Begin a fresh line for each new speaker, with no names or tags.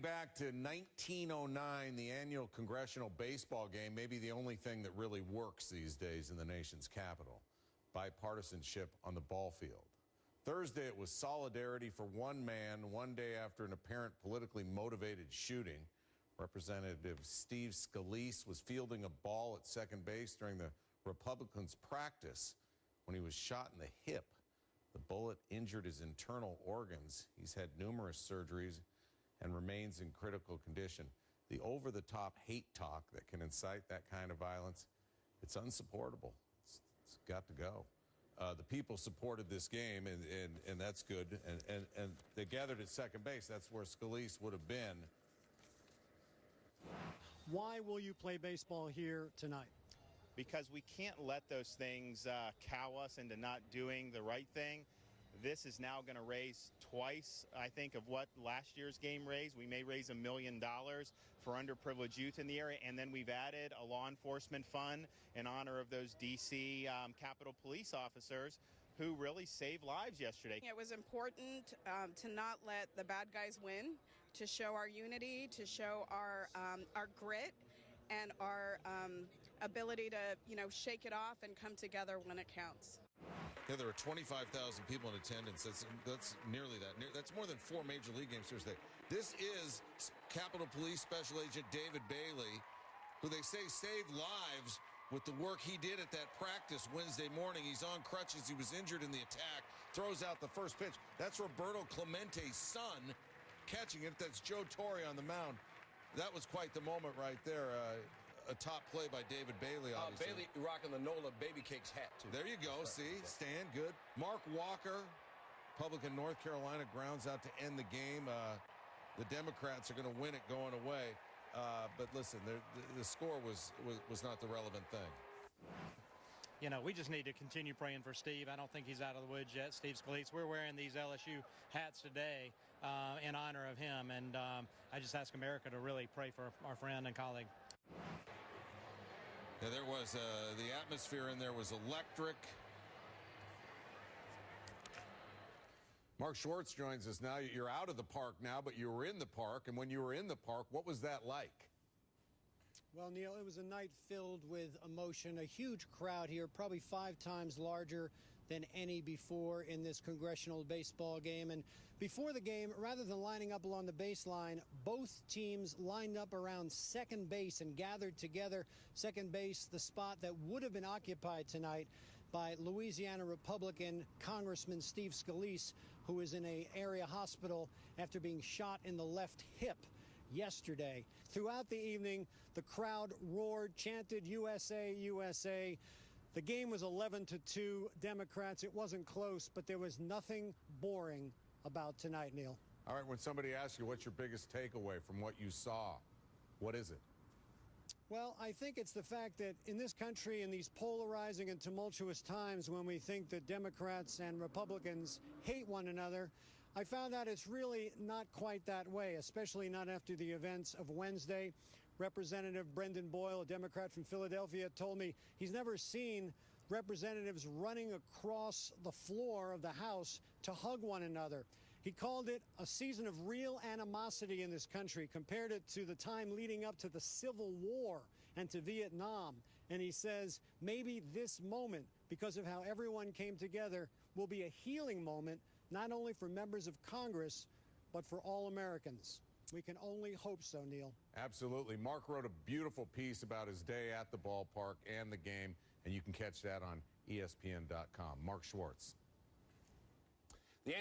Back to 1909, the annual Congressional Baseball Game, maybe the only thing that really works these days in the nation's capital. Bipartisanship on the ball field. Thursday, it was solidarity for one man, one day after an apparent politically motivated shooting. Representative Steve Scalise was fielding a ball at second base during the Republicans' practice when he was shot in the hip. The bullet injured his internal organs. He's had numerous surgeries and remains in critical condition. The over-the-top hate talk that can incite that kind of violence, it's unsupportable. It's got to go. The people supported this game, and that's good. And they gathered at second base. That's where Scalise would have been.
Why will you play baseball here tonight?
Because we can't let those things cow us into not doing the right thing. This is now going to raise twice, I think, of what last year's game raised. We may raise $1 million for underprivileged youth in the area, and then we've added a law enforcement fund in honor of those D.C. Capitol Police officers who really saved lives yesterday.
It was important to not let the bad guys win, to show our unity, to show our grit and our ability to, shake it off and come together when it counts.
Yeah, there were 25,000 people in attendance. That's nearly that. That's more than 4 Major League games Thursday. This is Capitol Police Special Agent David Bailey, who they say saved lives with the work he did at that practice Wednesday morning. He's on crutches. He was injured in the attack. Throws out the first pitch. That's Roberto Clemente's son catching it. That's Joe Torre on the mound. That was quite the moment right there. A top play by David Bailey, obviously.
Bailey rocking the NOLA Baby Cakes hat, too.
There you go. See, Stan, good. Mark Walker, Republican North Carolina, grounds out to end the game. The Democrats are going to win it going away. But listen, the score was not the relevant thing.
We just need to continue praying for Steve. I don't think he's out of the woods yet, Steve Scalise. We're wearing these LSU hats today in honor of him. And I just ask America to really pray for our friend and colleague.
Yeah, there was the atmosphere in there was electric. Mark Schwarz joins us now. You're out of the park now, but you were in the park. And when you were in the park, what was that like?
Well, Neil, it was a night filled with emotion, a huge crowd here, probably 5 times larger than any before in this Congressional Baseball Game. And before the game, rather than lining up along the baseline, both teams lined up around second base and gathered together. Second base, the spot that would have been occupied tonight by Louisiana Republican Congressman Steve Scalise, who is in an area hospital after being shot in the left hip yesterday. Throughout the evening, the crowd roared, chanted USA, USA. The game was 11-2 Democrats. It wasn't close, but there was nothing boring about tonight, Neil.
All right, when somebody asks you what's your biggest takeaway from what you saw, what is it?
Well, I think it's the fact that in this country, in these polarizing and tumultuous times when we think that Democrats and Republicans hate one another, I found out it's really not quite that way, especially not after the events of Wednesday. Representative Brendan Boyle, a Democrat from Philadelphia, told me he's never seen representatives running across the floor of the House to hug one another. He called it a season of real animosity in this country, compared it to the time leading up to the Civil War and to Vietnam. And he says maybe this moment, because of how everyone came together, will be a healing moment, not only for members of Congress, but for all Americans. We can only hope so, Neil. Absolutely. Mark wrote a beautiful piece about his day at the ballpark and the game, and you can catch that on ESPN.com. Mark Schwarz.
The